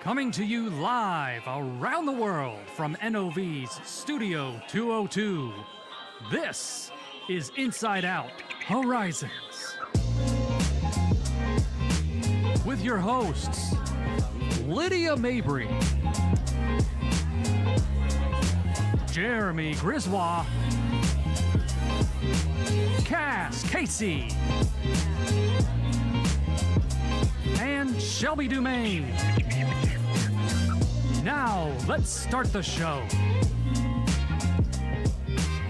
Coming to you live around the world from NOV's Studio 202. This is Inside Out Horizons. With your hosts, Lydia Mabry, Jeremy Griswold, Cass Casey, and Shelby Dumaine. Now, let's start the show.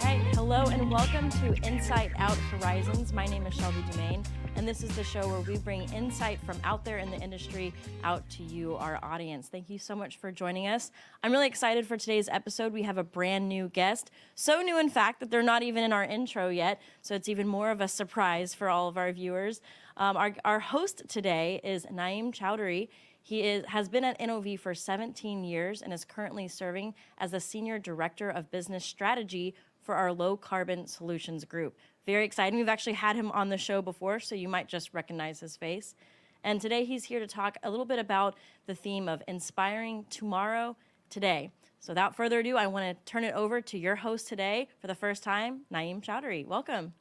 Hi, hello and welcome to Inside Out Horizons. My name is Shelby Dumaine, and this is the show where we bring insight from out there in the industry out to you, our audience. Thank you so much for joining us. I'm really excited for today's episode. We have a brand new guest, so new in fact that they're not even in our intro yet, so it's even more of a surprise for all of our viewers. Our host today is Nayeem Chowdhury. He has been at NOV for 17 years and is currently serving as the Senior Director of Business Strategy for our Low Carbon Solutions Group. Very exciting. We've actually had him on the show before, so you might just recognize his face. And today he's here to talk a little bit about the theme of inspiring tomorrow, today. So without further ado, I want to turn it over to your host today for the first time, Nayeem Chowdhury. Welcome.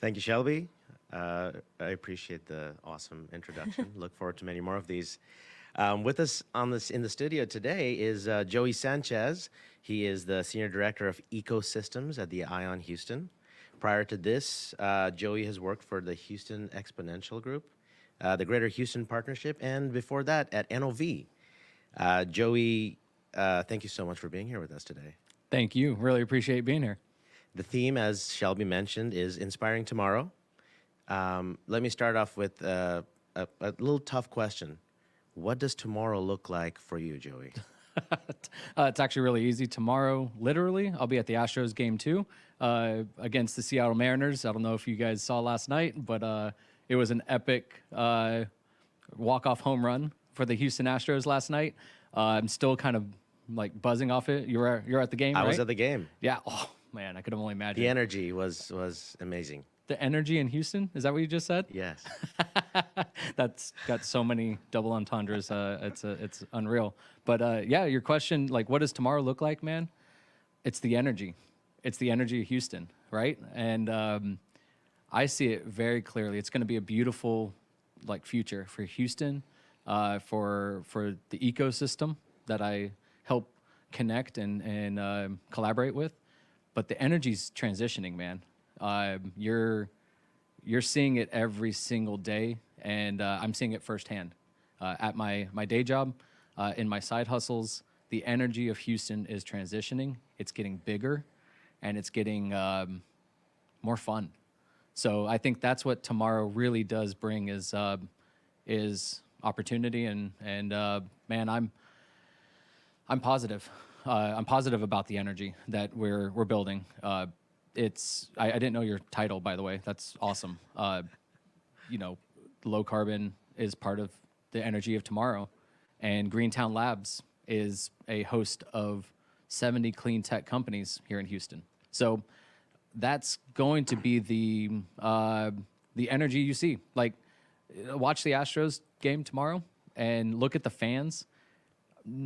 Thank you, Shelby. I appreciate the awesome introduction. Look forward to many more of these. With us in the studio today is Joey Sanchez. He is the Senior Director of Ecosystems at the ION Houston. Prior to this, Joey has worked for the Houston Exponential Group, the Greater Houston Partnership, and before that at NOV. Joey, thank you so much for being here with us today. Thank you. Really appreciate being here. The theme, as Shelby mentioned, is Inspiring Tomorrow. Let me start off with a little tough question. What does tomorrow look like for you, Joey? It's actually really easy. Tomorrow, literally, I'll be at the Astros game 2 against the Seattle Mariners. I don't know if you guys saw last night, but it was an epic walk-off home run for the Houston Astros last night. I'm still kind of like buzzing off it. You're at the game, right? I was at the game. Yeah. Oh, man, I could have only imagined. The energy was amazing. The energy in Houston? Is that what you just said? Yes. That's got so many double entendres. It's unreal. But yeah, your question, like, what does tomorrow look like, man? It's the energy. It's the energy of Houston, right? And I see it very clearly. It's going to be a beautiful, like, future for Houston, for the ecosystem that I help connect and collaborate with. But the energy's transitioning, man. You're seeing it every single day, and I'm seeing it firsthand at my day job, in my side hustles. The energy of Houston is transitioning. It's getting bigger, and it's getting more fun. So I think that's what tomorrow really does bring is opportunity, and man, I'm positive. I'm positive about the energy that we're building. I didn't know your title, by the way. That's awesome. Low carbon is part of the energy of tomorrow, and Greentown Labs is a host of 70 clean tech companies here in Houston. So that's going to be the energy you see. Like, watch the Astros game tomorrow and look at the fans.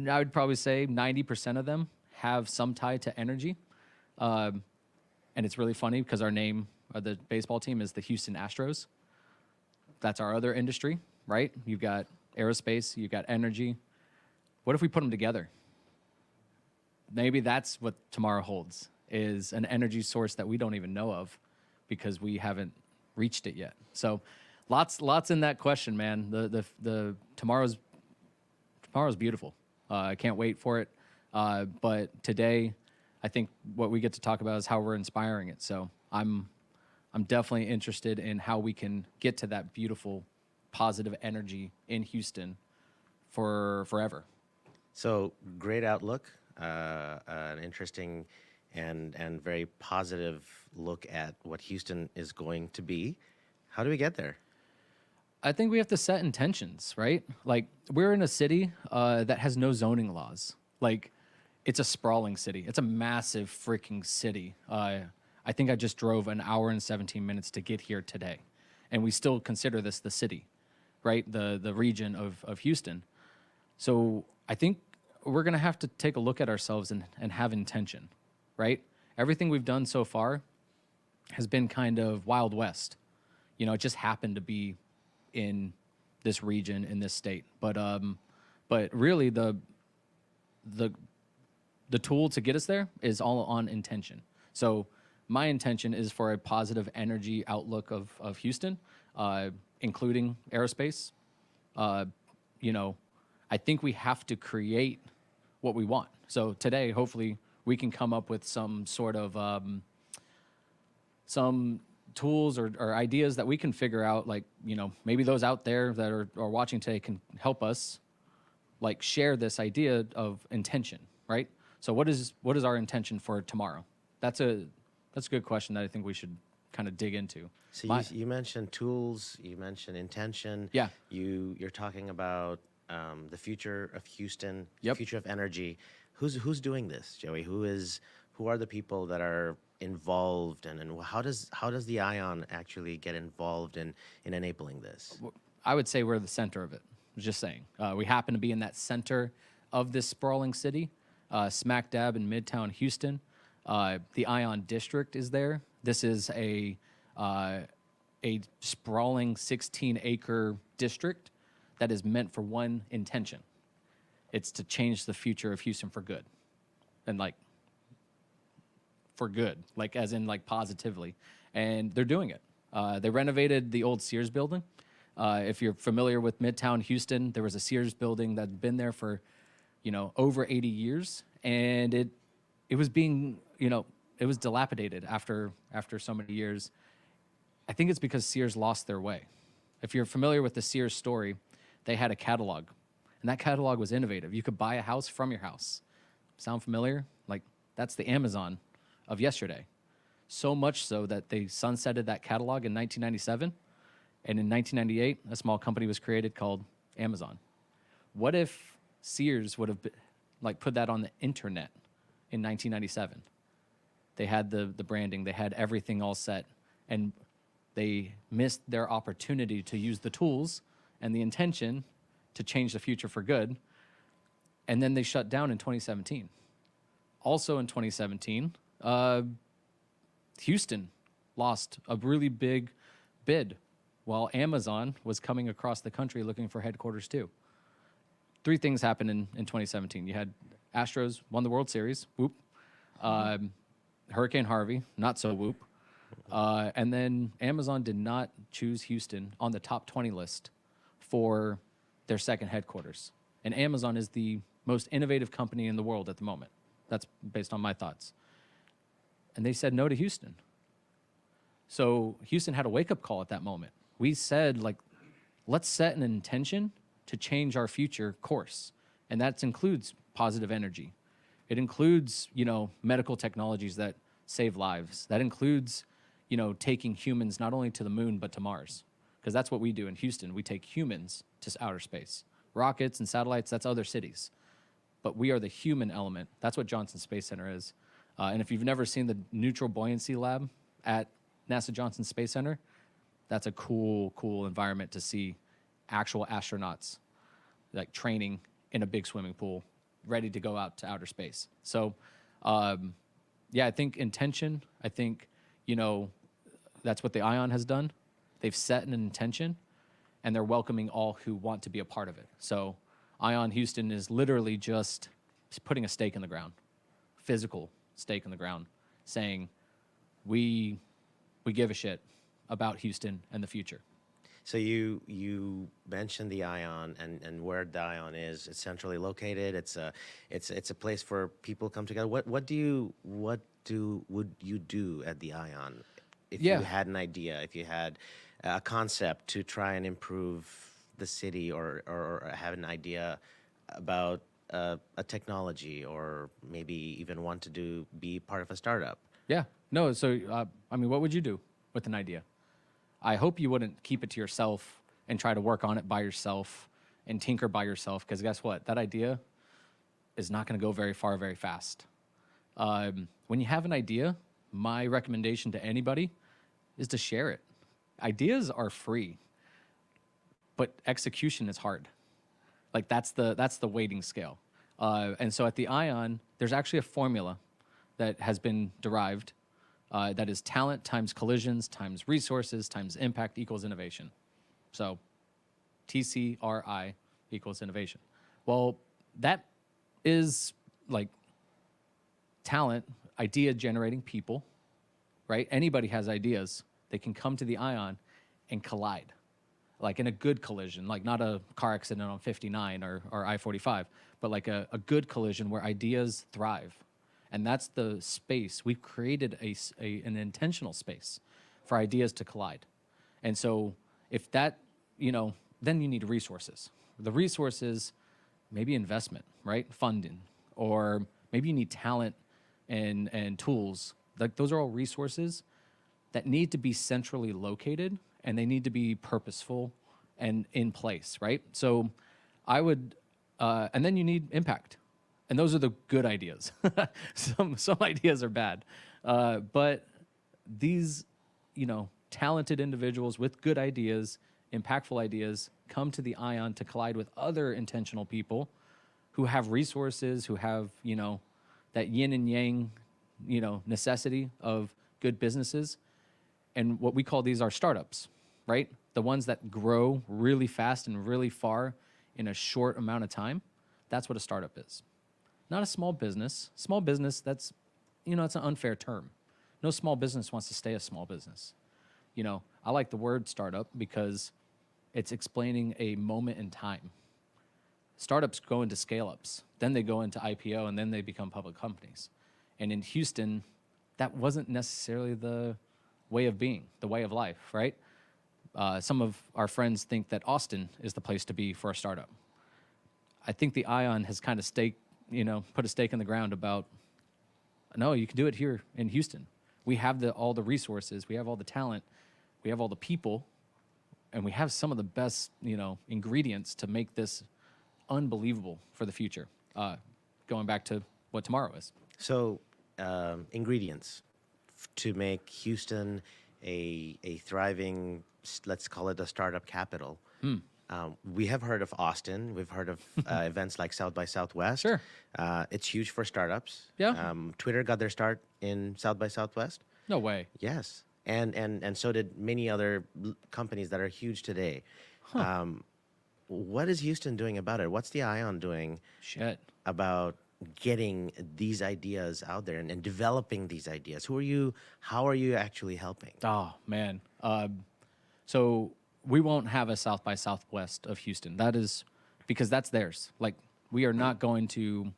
I would probably say 90% of them have some tie to energy. And it's really funny because our name of the baseball team is the Houston Astros. That's our other industry, right? You've got aerospace, you've got energy. What if we put them together? Maybe that's what tomorrow holds, is an energy source that we don't even know of because we haven't reached it yet. So lots in that question, man. The tomorrow's beautiful. I can't wait for it. But today, I think what we get to talk about is how we're inspiring it. So I'm definitely interested in how we can get to that beautiful, positive energy in Houston for forever. So great outlook, an interesting and very positive look at what Houston is going to be. How do we get there? I think we have to set intentions, right? Like, we're in a city that has no zoning laws. Like, it's a sprawling city. It's a massive freaking city. I think I just drove an hour and 17 minutes to get here today. And we still consider this the city, right? The region of Houston. So I think we're going to have to take a look at ourselves and have intention, right? Everything we've done so far has been kind of Wild West. You know, it just happened to be in this region, in this state. But really the tool to get us there is all on intention. So my intention is for a positive energy outlook of Houston, including aerospace. You know, I think we have to create what we want. So today, hopefully, we can come up with some sort of some tools or ideas that we can figure out, like, you know, maybe those out there that are watching today can help us, like, share this idea of intention, right? So what is our intention for tomorrow? That's a good question that I think we should kind of dig into. So you mentioned tools, you mentioned intention. Yeah. You're talking about the future of Houston, Yep. future of energy. Who's doing this, Joey? Who are the people that are involved, and how does the ION actually get involved in enabling this? I would say we're the center of it. Just saying. We happen to be in that center of this sprawling city, smack dab in Midtown Houston. The ION district is there. This is a sprawling 16-acre district that is meant for one intention. It's to change the future of Houston for good. And like, for good, like as in like positively. And they're doing it. They renovated the old Sears building. If you're familiar with Midtown Houston, there was a Sears building that had been there for, you know, over 80 years. And it was being, you know, it was dilapidated after so many years. I think it's because Sears lost their way. If you're familiar with the Sears story, they had a catalog, and that catalog was innovative. You could buy a house from your house. Sound familiar? Like, that's the Amazon of yesterday. So much so that they sunsetted that catalog in 1997, and in 1998, a small company was created called Amazon. What if Sears would have like put that on the internet in 1997? They had the branding, they had everything all set, and they missed their opportunity to use the tools and the intention to change the future for good. And then they shut down in 2017. Also in 2017, Houston lost a really big bid while Amazon was coming across the country looking for headquarters too. Three things happened in 2017. You had Astros won the World Series, whoop. Hurricane Harvey, not so whoop. And then Amazon did not choose Houston on the top 20 list for their second headquarters. And Amazon is the most innovative company in the world at the moment. That's based on my thoughts. And they said no to Houston. So Houston had a wake-up call at that moment. We said, like, let's set an intention to change our future course. And that includes positive energy. It includes, you know, medical technologies that save lives. That includes, you know, taking humans not only to the moon, but to Mars. Because that's what we do in Houston. We take humans to outer space. Rockets and satellites, that's other cities. But we are the human element. That's what Johnson Space Center is. And if you've never seen the Neutral Buoyancy Lab at NASA Johnson Space Center, that's a cool environment to see actual astronauts, like, training in a big swimming pool, ready to go out to outer space. So, yeah, I think intention, I think, you know, that's what the ION has done. They've set an intention, and they're welcoming all who want to be a part of it. So ION Houston is literally just putting a stake in the ground, physical stake in the ground, saying we give a shit about Houston and the future. So you mentioned the ION and where the ION is. It's centrally located. It's a place where people come together. What would you do at the ION if you had an idea, if you had a concept to try and improve the city, or have an idea about a technology, or maybe even want to be part of a startup? Yeah. No. So I mean, what would you do with an idea? I hope you wouldn't keep it to yourself and try to work on it by yourself and tinker by yourself, because guess what? That idea is not going to go very far very fast. When you have an idea, my recommendation to anybody is to share it. Ideas are free, but execution is hard. Like that's the weighting scale. And so at the Ion, there's actually a formula that has been derived that is talent times collisions times resources times impact equals innovation. So TCRI equals innovation. Well, that is like talent, idea generating people, right? Anybody has ideas. They can come to the Ion and collide, like in a good collision, like not a car accident on 59 or I-45, but like a good collision where ideas thrive. And that's the space. We've created an intentional space for ideas to collide. And so if that, then you need resources. The resources, maybe investment, right? Funding, or maybe you need talent and tools. Like those are all resources that need to be centrally located, and they need to be purposeful and in place, right? So I would, and then you need impact. And those are the good ideas. Some ideas are bad. But these, talented individuals with good ideas, impactful ideas, come to the Ion to collide with other intentional people who have resources, who have, that yin and yang, necessity of good businesses. And what we call these are startups, right? The ones that grow really fast and really far in a short amount of time. That's what a startup is. Not a small business. Small business, that's, it's an unfair term. No small business wants to stay a small business. I like the word startup because it's explaining a moment in time. Startups go into scale-ups, then they go into IPO, and then they become public companies. And in Houston, that wasn't necessarily the way of being, the way of life, right? Some of our friends think that Austin is the place to be for a startup. I think the Ion has kind of put a stake in the ground about, no, you can do it here in Houston. We have all the resources, we have all the talent, we have all the people, and we have some of the best, ingredients to make this unbelievable for the future. Going back to what tomorrow is. So, ingredients to make Houston a thriving, let's call it a startup capital. We have heard of Austin. We've heard of events like South by Southwest. Sure. It's huge for startups. Yeah. Twitter got their start in South by Southwest. No way. Yes. And so did many other companies that are huge today. What is Houston doing about it? What's the Ion doing about getting these ideas out there and developing these ideas? How are you actually helping? Oh, man. So we won't have a South by Southwest of Houston. That is because that's theirs. Like, we are not going to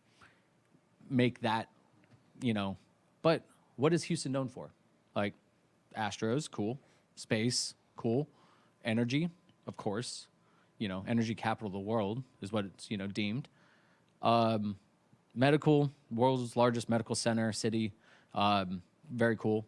make that, but what is Houston known for? Like, Astros, cool. Space, cool. Energy, of course. Energy capital of the world is what it's, deemed. Medical, world's largest medical center, city, very cool.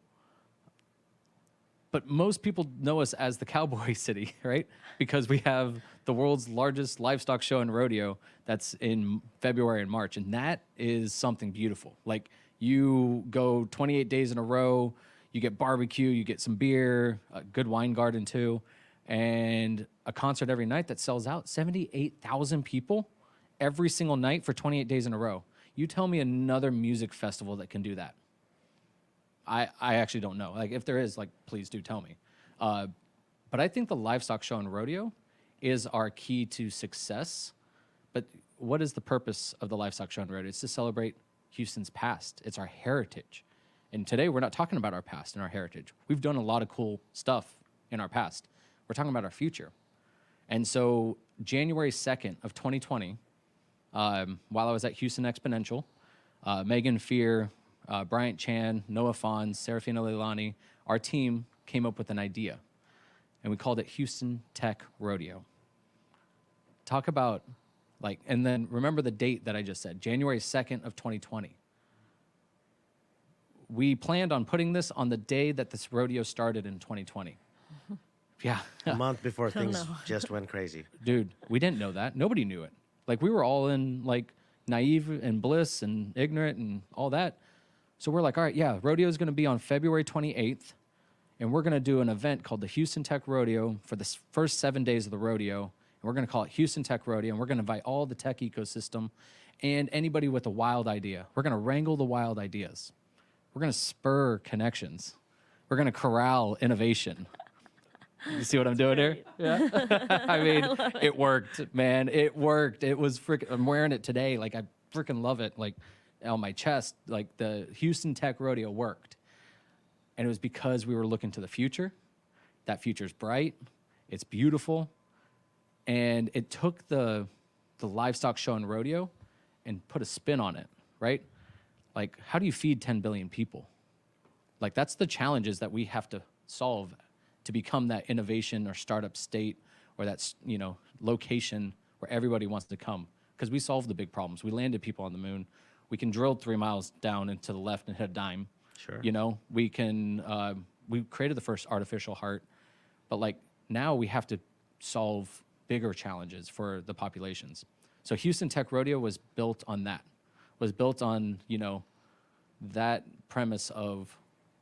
But most people know us as the cowboy city, right? Because we have the world's largest livestock show and rodeo that's in February and March. And that is something beautiful. Like, you go 28 days in a row, you get barbecue, you get some beer, a good wine garden too, and a concert every night that sells out. 78,000 people every single night for 28 days in a row. You tell me another music festival that can do that. I actually don't know. Like, if there is, like, please do tell me. But I think the livestock show and rodeo is our key to success. But what is the purpose of the livestock show and rodeo? It's to celebrate Houston's past. It's our heritage. And today we're not talking about our past and our heritage. We've done a lot of cool stuff in our past. We're talking about our future. And so January 2nd of 2020, while I was at Houston Exponential, Megan Fear, Bryant Chan, Noah Fons, Serafina Leilani, our team came up with an idea, and we called it Houston Tech Rodeo. Talk about, like, and then remember the date that I just said, January 2nd of 2020. We planned on putting this on the day that this rodeo started in 2020. Yeah. A month before things just went crazy. Dude, we didn't know that. Nobody knew it. Like, we were all in, like, naive and bliss and ignorant and all that. So we're like, all right, yeah, rodeo is going to be on February 28th, and we're going to do an event called the Houston Tech Rodeo for the first 7 days of the rodeo, and We're going to call it Houston Tech Rodeo, and we're going to invite all the tech ecosystem and anybody with a wild idea. We're going to wrangle the wild ideas. We're going to spur connections. We're going to corral innovation. You see what I'm doing here? Yeah. I mean, it worked, man. It worked. It was freaking, I'm wearing it today. Like, I freaking love it. Like, on my chest, like the Houston Tech Rodeo worked. And it was because we were looking to the future. That future's bright. It's beautiful. And it took the livestock show and rodeo and put a spin on it, right? Like, how do you feed 10 billion people? Like, that's the challenges that we have to solve to become that innovation or startup state or that, you know, location where everybody wants to come. Because we solved the big problems. We landed people on the moon. We can drill 3 miles down and to the left and hit a dime. Sure. You know, we can, we created the first artificial heart. But like, now we have to solve bigger challenges for the populations. So Houston Tech Rodeo was built on that, was built on, you know, that premise of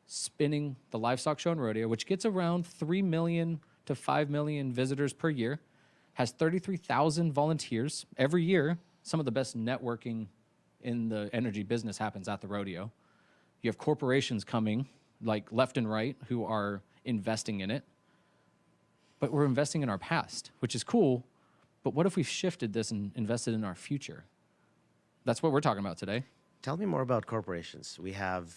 spinning the livestock show and rodeo, which gets around 3 million to 5 million visitors per year, has 33,000 volunteers every year. Some of the best networking in the energy business happens at the rodeo. You have corporations coming, like left and right, who are investing in it. But we're investing in our past, which is cool. But what if we shifted this and invested in our future? That's what we're talking about today. Tell me more about corporations. We have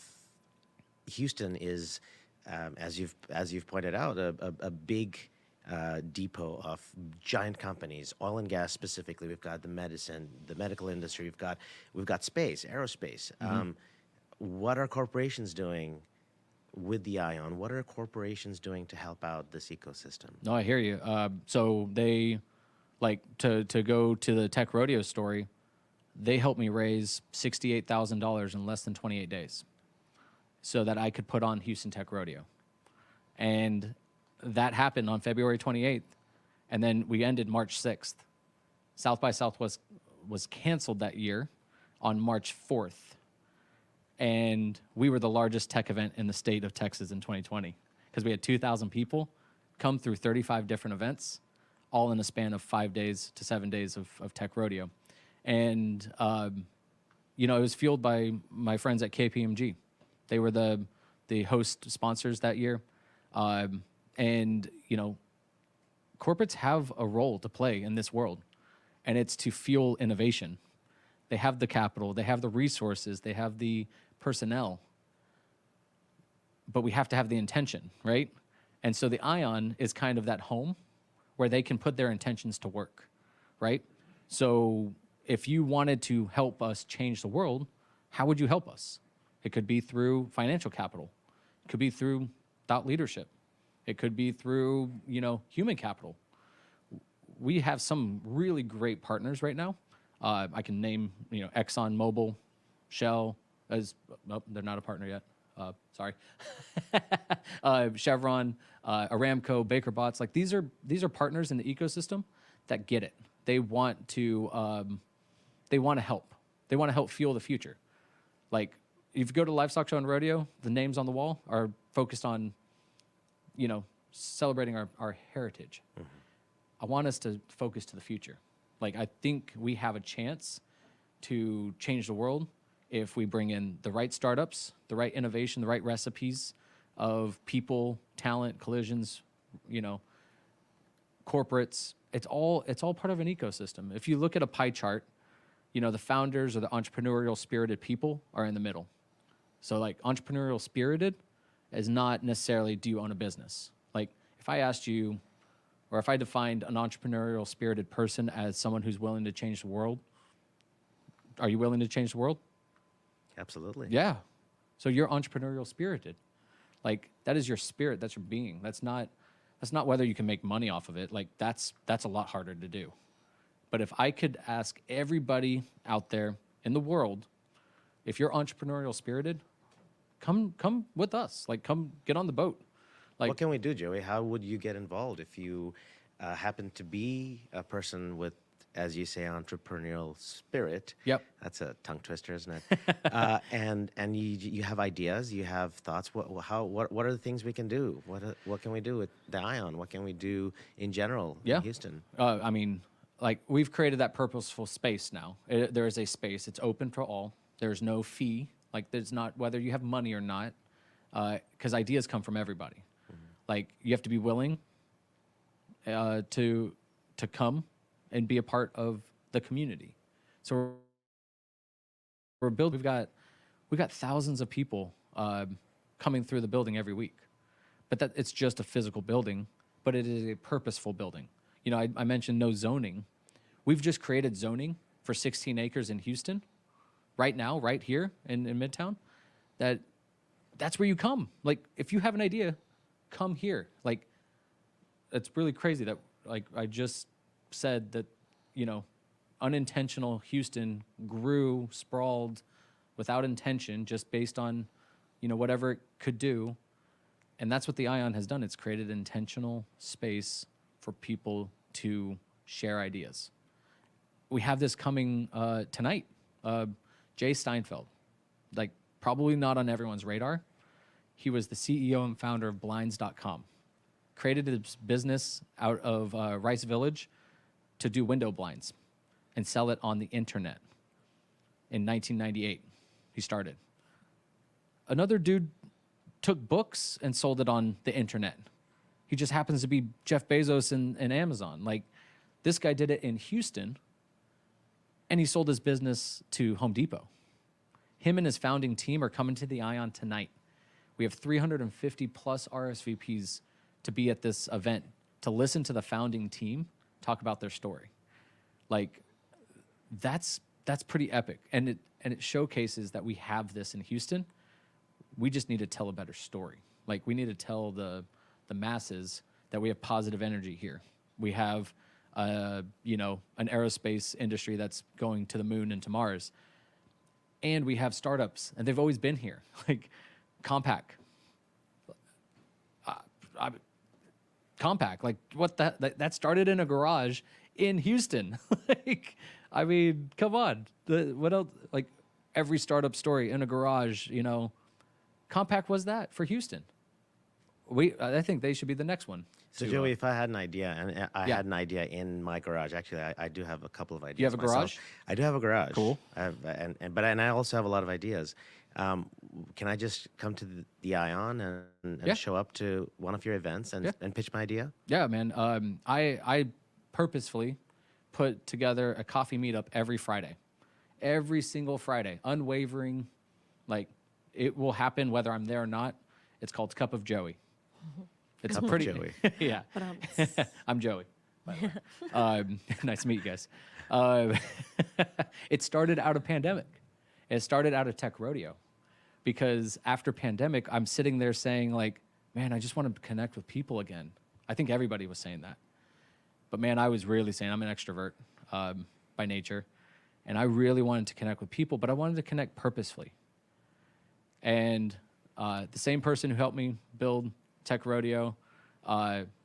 Houston is, as you've pointed out, a big depot of giant companies, oil and gas specifically. We've got the medical industry. We've got space, aerospace. What are corporations doing with the ION? What are corporations doing to help out this ecosystem? No, I hear you. So they, like, to go to the Tech Rodeo story, they helped me raise $68,000 in less than 28 days so that I could put on Houston Tech Rodeo. And that happened on February 28th. And then we ended March 6th. South by Southwest was canceled that year on March 4th. And we were the largest tech event in the state of Texas in 2020 because we had 2,000 people come through 35 different events, all in a span of 5 days to 7 days of Tech Rodeo. And, you know, it was fueled by my friends at KPMG. They were the host sponsors that year. And, you know, corporates have a role to play in this world, and it's to fuel innovation. They have the capital, they have the resources, they have the personnel, but we have to have the intention, right? And so the ION is kind of that home where they can put their intentions to work, right? So if you wanted to help us change the world, how would you help us? It could be through financial capital. It could be through thought leadership. It could be through, you know, human capital. We have some really great partners right now. I can name, you know, ExxonMobil, Shell, they're not a partner yet. Sorry. Chevron, Aramco, Baker Botts. Like, these are partners in the ecosystem that get it. They want to help. They want to help fuel the future. Like, if you go to Livestock Show and Rodeo, the names on the wall are focused on, you know, celebrating our heritage. Mm-hmm. I want us to focus to the future. Like, I think we have a chance to change the world if we bring in the right startups, the right innovation, the right recipes of people, talent, collisions, you know, corporates. It's all part of an ecosystem. If you look at a pie chart, you know, the founders or the entrepreneurial spirited people are in the middle. So, like, entrepreneurial spirited is not necessarily, do you own a business? Like, if I asked you, or if I defined an entrepreneurial spirited person as someone who's willing to change the world, are you willing to change the world? Absolutely. Yeah. So you're entrepreneurial spirited. Like, that is your spirit, that's your being. That's not whether you can make money off of it. Like, that's a lot harder to do. But if I could ask everybody out there in the world, if you're entrepreneurial spirited, come with us. Like, come get on the boat. Like, what can we do, Joey? How would you get involved if you happen to be a person with as you say, entrepreneurial spirit. Yep. That's a tongue twister, isn't it? And you have ideas, you have thoughts. What are the things we can do? What can we do with the Ion? What can we do in general Yeah. in Houston? I mean, like we've created that purposeful space now. There is a space. It's open for all. There's no fee. Like there's not whether you have money or not, because ideas come from everybody. Like you have to be willing to come and be a part of the community. So we're building. We've got thousands of people coming through the building every week, but that it's just a physical building, but it is a purposeful building. You know, I mentioned no zoning. We've just created zoning for 16 acres in Houston, right now, right here in Midtown. That's where you come. Like, if you have an idea, come here. Like, it's really crazy that, like, I just said that, you know, unintentional Houston grew, sprawled, without intention, just based on, you know, whatever it could do. And that's what the Ion has done. It's created intentional space for people to share ideas. We have this coming tonight. Jay Steinfeld, like probably not on everyone's radar. He was the CEO and founder of Blinds.com. Created his business out of Rice Village to do window blinds and sell it on the internet. In 1998, he started. Another dude took books and sold it on the internet. He just happens to be Jeff Bezos and Amazon. Like, this guy did it in Houston, and he sold his business to Home Depot. Him and his founding team are coming to the Ion tonight. We have 350 plus RSVPs to be at this event, to listen to the founding team talk about their story. Like, that's pretty epic. And it showcases that we have this in Houston. We just need to tell a better story. Like, we need to tell the masses that we have positive energy here. We have, you know, an aerospace industry that's going to the moon and to Mars. And we have startups, and they've always been here. Like, Compaq. Compaq, like, what that started in a garage in Houston. Like, I mean, come on. What else? Like, every startup story in a garage, you know. Compaq was that for Houston. I think they should be the next one. So, Joey, if I had an idea, and I Yeah. had an idea in my garage, actually, I do have a couple of ideas. You have a myself. garage? I do have a garage. Cool. I have, and I also have a lot of ideas. Can I just come to the Ion and Yeah. show up to one of your events and pitch my idea? Yeah, man. I purposefully put together a coffee meetup every Friday. Every single Friday. Unwavering. Like, it will happen whether I'm there or not. It's called Cup of Joey. It's Cup of pretty. Joey. Yeah. I'm Joey, by the way. Nice to meet you guys. It started out of pandemic. It started out of tech rodeo. Because after pandemic, I'm sitting there saying, like, man, I just want to connect with people again. I think everybody was saying that. But man, I was really saying I'm an extrovert by nature. And I really wanted to connect with people, but I wanted to connect purposefully. And the same person who helped me build Tech Rodeo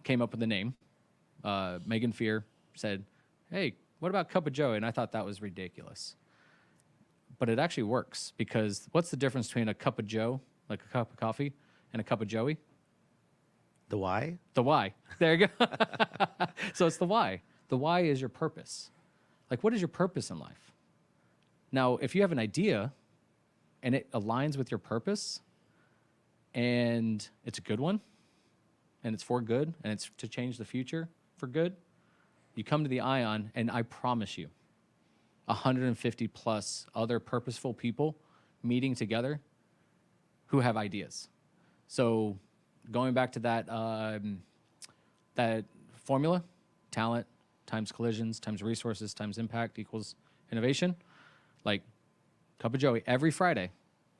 came up with the name. Megan Fear said, hey, what about Cup of Joey? And I thought that was ridiculous. But it actually works, because what's the difference between a cup of Joe, like a cup of coffee, and a cup of Joey? The why? The why. There you go. So it's the why. The why is your purpose. Like, what is your purpose in life? Now, if you have an idea and it aligns with your purpose and it's a good one and it's for good and it's to change the future for good, you come to the Ion, and I promise you, 150 plus other purposeful people meeting together who have ideas. So going back to that formula, talent times collisions times resources times impact equals innovation. Like, Cup of Joey every Friday,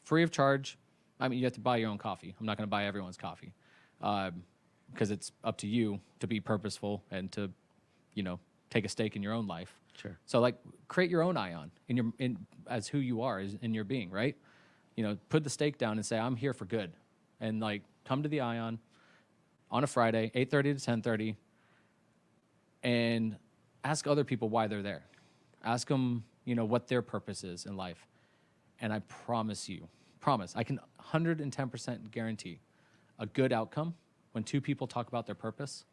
free of charge. I mean, you have to buy your own coffee. I'm not going to buy everyone's coffee because it's up to you to be purposeful and to, you know, take a stake in your own life. Sure. So, like, create your own Ion as who you are in your being, right? You know, put the stake down and say, I'm here for good. And, like, come to the Ion on a Friday, 8:30 to 10:30. And ask other people why they're there. Ask them, what their purpose is in life. And I promise, I can 110% guarantee a good outcome when two people talk about their purpose,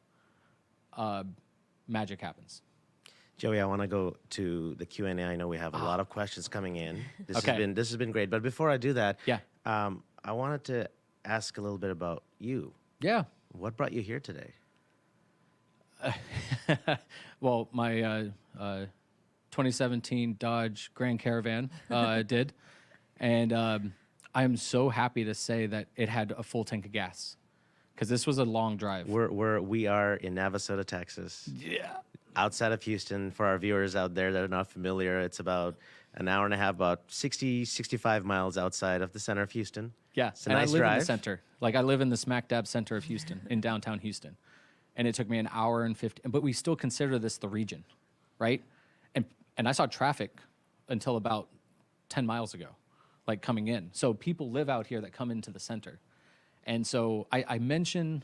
magic happens. Joey, I want to go to the Q&A. I know we have a lot of questions coming in. This has been great. But before I do that, Yeah. I wanted to ask a little bit about you. Yeah. What brought you here today? Well, my 2017 Dodge Grand Caravan did. And I am so happy to say that it had a full tank of gas because this was a long drive. We are in Navasota, Texas. Yeah. Outside of Houston. For our viewers out there that are not familiar, it's about an hour and a half, about 60, 65 miles outside of the center of Houston. Yeah, It's a and nice I live in drive. the center. Like I live in the smack dab center of Houston, in downtown Houston. And it took me an hour and 50, but we still consider this the region, right? And I saw traffic until about 10 miles ago, like coming in. So people live out here that come into the center. And so I mention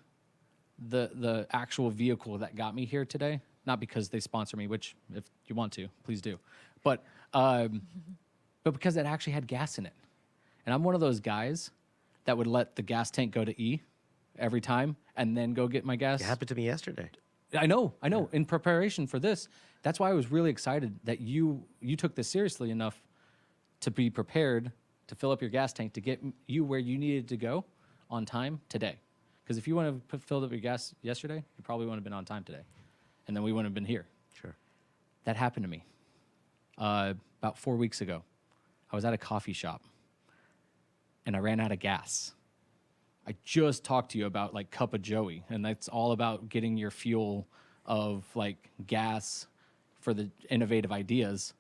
the actual vehicle that got me here today, not because they sponsor me, which if you want to, please do. But because it actually had gas in it. And I'm one of those guys that would let the gas tank go to E every time and then go get my gas. It happened to me yesterday. I know. In preparation for this, that's why I was really excited that you took this seriously enough to be prepared to fill up your gas tank to get you where you needed to go on time today. Because if you would have filled up your gas yesterday, you probably wouldn't have been on time today. And then we wouldn't have been here. Sure. That happened to me about 4 weeks ago. I was at a coffee shop and I ran out of gas. I just talked to you about like Cup of Joey, and that's all about getting your fuel of like gas for the innovative ideas.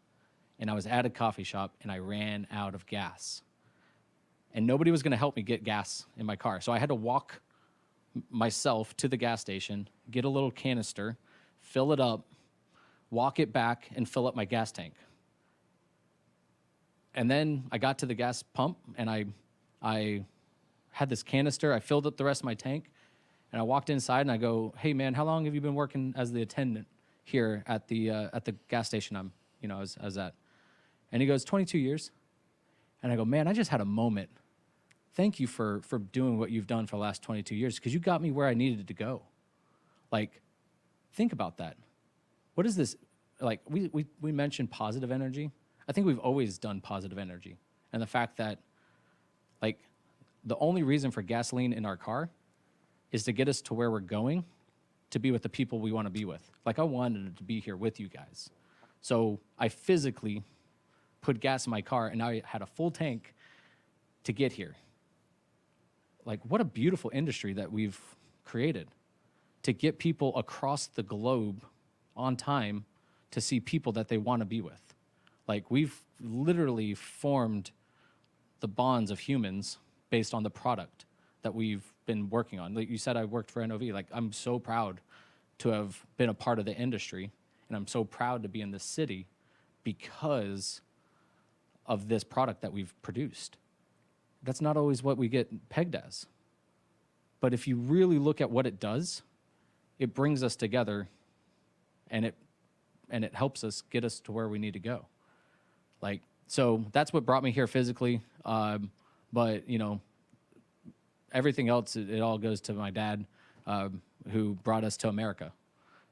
And I was at a coffee shop and I ran out of gas. And nobody was going to help me get gas in my car. So I had to walk myself to the gas station, get a little canister, fill it up, walk it back, and fill up my gas tank. And then I got to the gas pump, and I had this canister. I filled up the rest of my tank, and I walked inside, and I go, "Hey, man, how long have you been working as the attendant here at the gas station I was at?" And he goes, 22 years. And I go, "Man, I just had a moment. Thank you for doing what you've done for the last 22 years, because you got me where I needed to go." Like, think about that. What is this? Like, we mentioned positive energy. I think we've always done positive energy. And the fact that, like, the only reason for gasoline in our car is to get us to where we're going, to be with the people we want to be with. Like, I wanted to be here with you guys. So I physically put gas in my car, and now I had a full tank to get here. Like, what a beautiful industry that we've created to get people across the globe on time to see people that they want to be with. Like, we've literally formed the bonds of humans based on the product that we've been working on. Like you said, I worked for NOV. Like, I'm so proud to have been a part of the industry, and I'm so proud to be in this city because of this product that we've produced. That's not always what we get pegged as. But if you really look at what it does, it brings us together, and it helps us get us to where we need to go. Like, so that's what brought me here physically. But, everything else, it all goes to my dad, who brought us to America.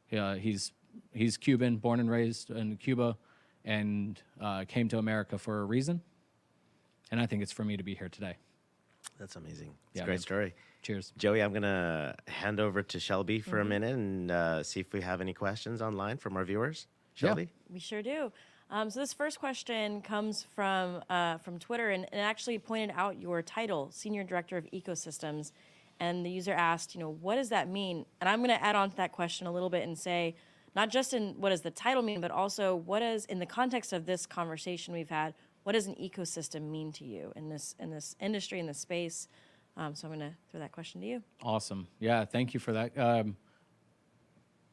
He's Cuban, born and raised in Cuba, and came to America for a reason. And I think it's for me to be here today. That's amazing. It's Yeah, a great man. story. Cheers. Joey, I'm going to hand over to Shelby for a minute and see if we have any questions online from our viewers. Shelby? We sure do. So this first question comes from Twitter, and it actually pointed out your title, Senior Director of Ecosystems. And the user asked, what does that mean? And I'm going to add on to that question a little bit and say, not just in what does the title mean, but also what does, in the context of this conversation we've had, what does an ecosystem mean to you in this industry, in this space? So I'm going to throw that question to you. Awesome. Yeah, thank you for that.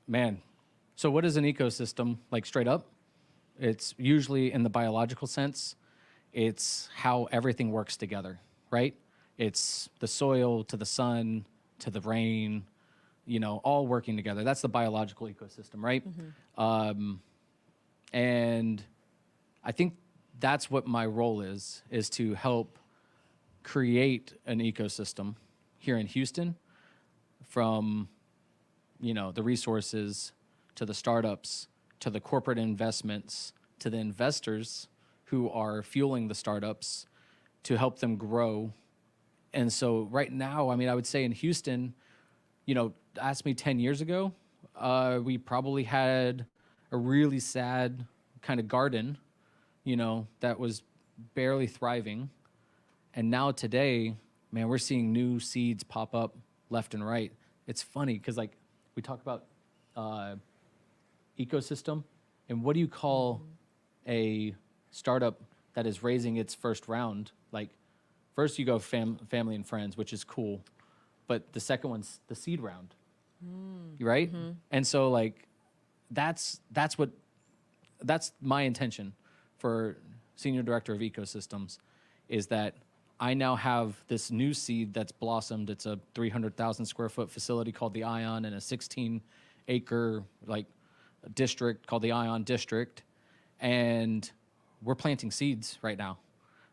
Man, so what is an ecosystem, like straight up? It's usually in the biological sense. It's how everything works together, right? It's the soil to the sun, to the rain, all working together. That's the biological ecosystem, right? And I think that's what my role is to help create an ecosystem here in Houston, from, the resources to the startups, to the corporate investments, to the investors who are fueling the startups to help them grow. And so right now, I would say in Houston, ask me 10 years ago, we probably had a really sad kind of garden, that was barely thriving. And now today, man, we're seeing new seeds pop up left and right. It's funny because we talk about ecosystem, and what do you call a startup that is raising its first round? First you go family and friends, which is cool, but the second one's the seed round, right? And so that's my intention for Senior Director of Ecosystems, is that I now have this new seed that's blossomed. It's a 300,000 square foot facility called the Ion, in a 16-acre district called the Ion District, and we're planting seeds right now,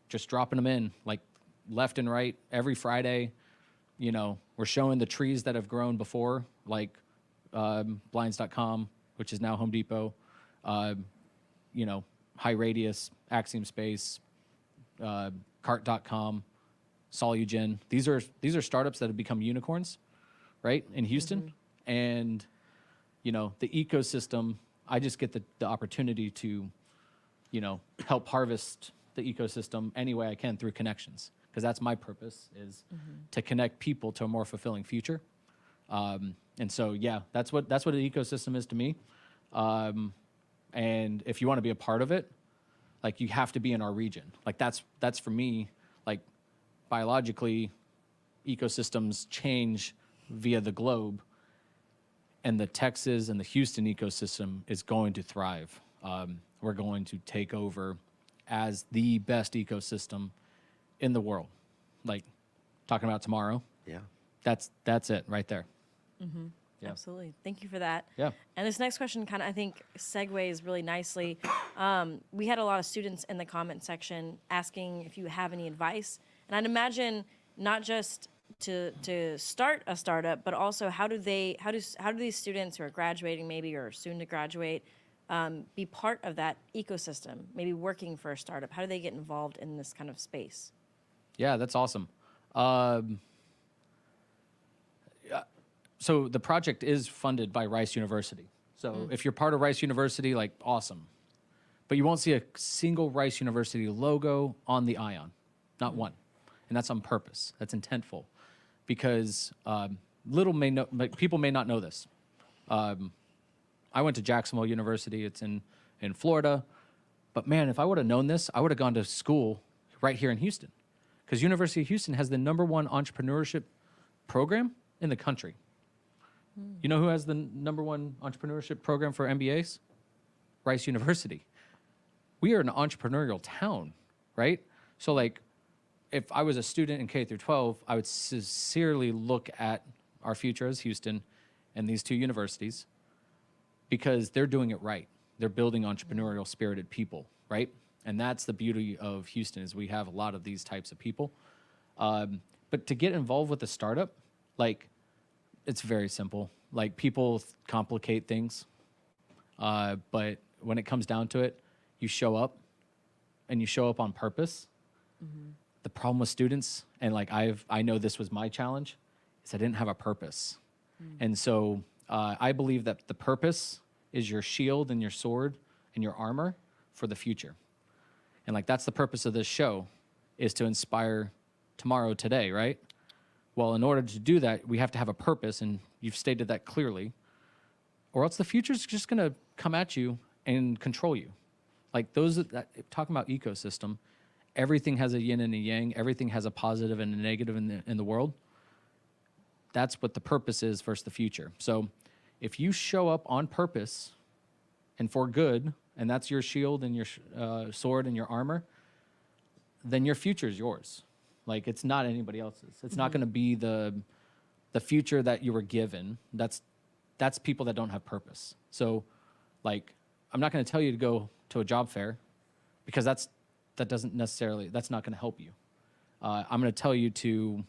just dropping them in left and right every Friday. We're showing the trees that have grown before, blinds.com, which is now Home Depot, High Radius, Axiom Space, Cart.com, Solugen. These are startups that have become unicorns, right, in Houston. And, the ecosystem, I just get the opportunity to, help harvest the ecosystem any way I can through connections, because that's my purpose, is to connect people to a more fulfilling future. And so, yeah, that's what an ecosystem is to me. And if you want to be a part of it, you have to be in our region. That's for me, biologically, ecosystems change via the globe, and the Texas and the Houston ecosystem is going to thrive. We're going to take over as the best ecosystem in the world. Talking about tomorrow. Yeah. That's it right there. Yeah. Absolutely. Thank you for that. Yeah. And this next question kind of, I think, segues really nicely. We had a lot of students in the comment section asking if you have any advice. And I'd imagine not just to start a startup, but also how do these students who are graduating maybe or soon to graduate be part of that ecosystem, maybe working for a startup? How do they get involved in this kind of space? Yeah, that's awesome. So the project is funded by Rice University. So if you're part of Rice University, awesome. But you won't see a single Rice University logo on the Ion, not one. And that's on purpose. That's intentful, because people may not know this. I went to Jacksonville University. It's in Florida. But man, if I would have known this, I would have gone to school right here in Houston, because University of Houston has the #1 entrepreneurship program in the country. You know who has the #1 entrepreneurship program for MBAs? Rice University. We are an entrepreneurial town, right? So if I was a student in K through 12, I would sincerely look at our future as Houston and these two universities, because they're doing it right. They're building entrepreneurial spirited people, right? And that's the beauty of Houston, is we have a lot of these types of people. But to get involved with a startup, it's very simple. People complicate things, but when it comes down to it, you show up, and you show up on purpose. The problem with students, and I know this was my challenge, is I didn't have a purpose. And so I believe that the purpose is your shield and your sword and your armor for the future. And that's the purpose of this show, is to inspire tomorrow today, right? Well, in order to do that, we have to have a purpose, and you've stated that clearly, or else the future's just going to come at you and control you. Talking about ecosystem, everything has a yin and a yang. Everything has a positive and a negative in the world. That's what the purpose is versus the future. So if you show up on purpose and for good, and that's your shield and your sword and your armor, then your future is yours. It's not anybody else's. It's not going to be the the future that you were given, that's people that don't have purpose. So, like, I'm not going to tell you to go to a job fair because that's not going to help you. I'm going to tell you to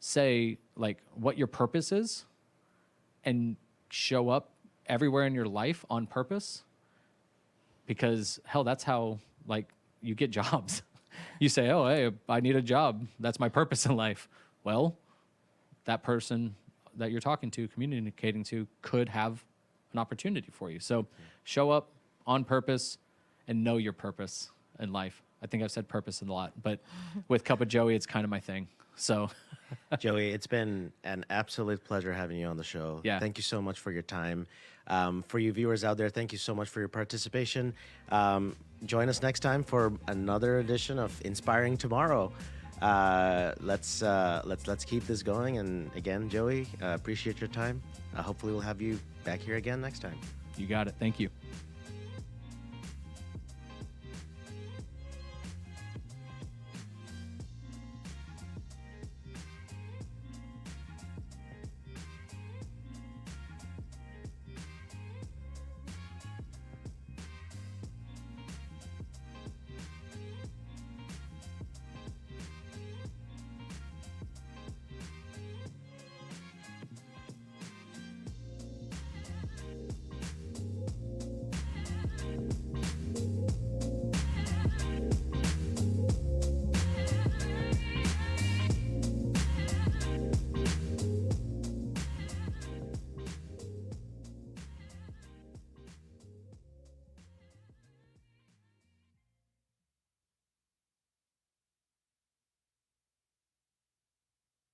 say, like, what your purpose is and show up everywhere in your life on purpose, because hell, that's how, like, you get jobs. You say, oh, hey, I need a job. That's my purpose in life. Well, that person that you're talking to, communicating to, could have an opportunity for you. So show up on purpose and know your purpose in life. I think I've said purpose a lot, but with Cup of Joey, it's kind of my thing. So Joey, it's been an absolute pleasure having you on the show. Yeah. Thank you so much for your time. For you viewers out there, thank you so much for your participation. Join us next time for another edition of Inspiring Tomorrow. Let's keep this going. And again, Joey, appreciate your time. Hopefully we'll have you back here again next time. you got it. Thank you.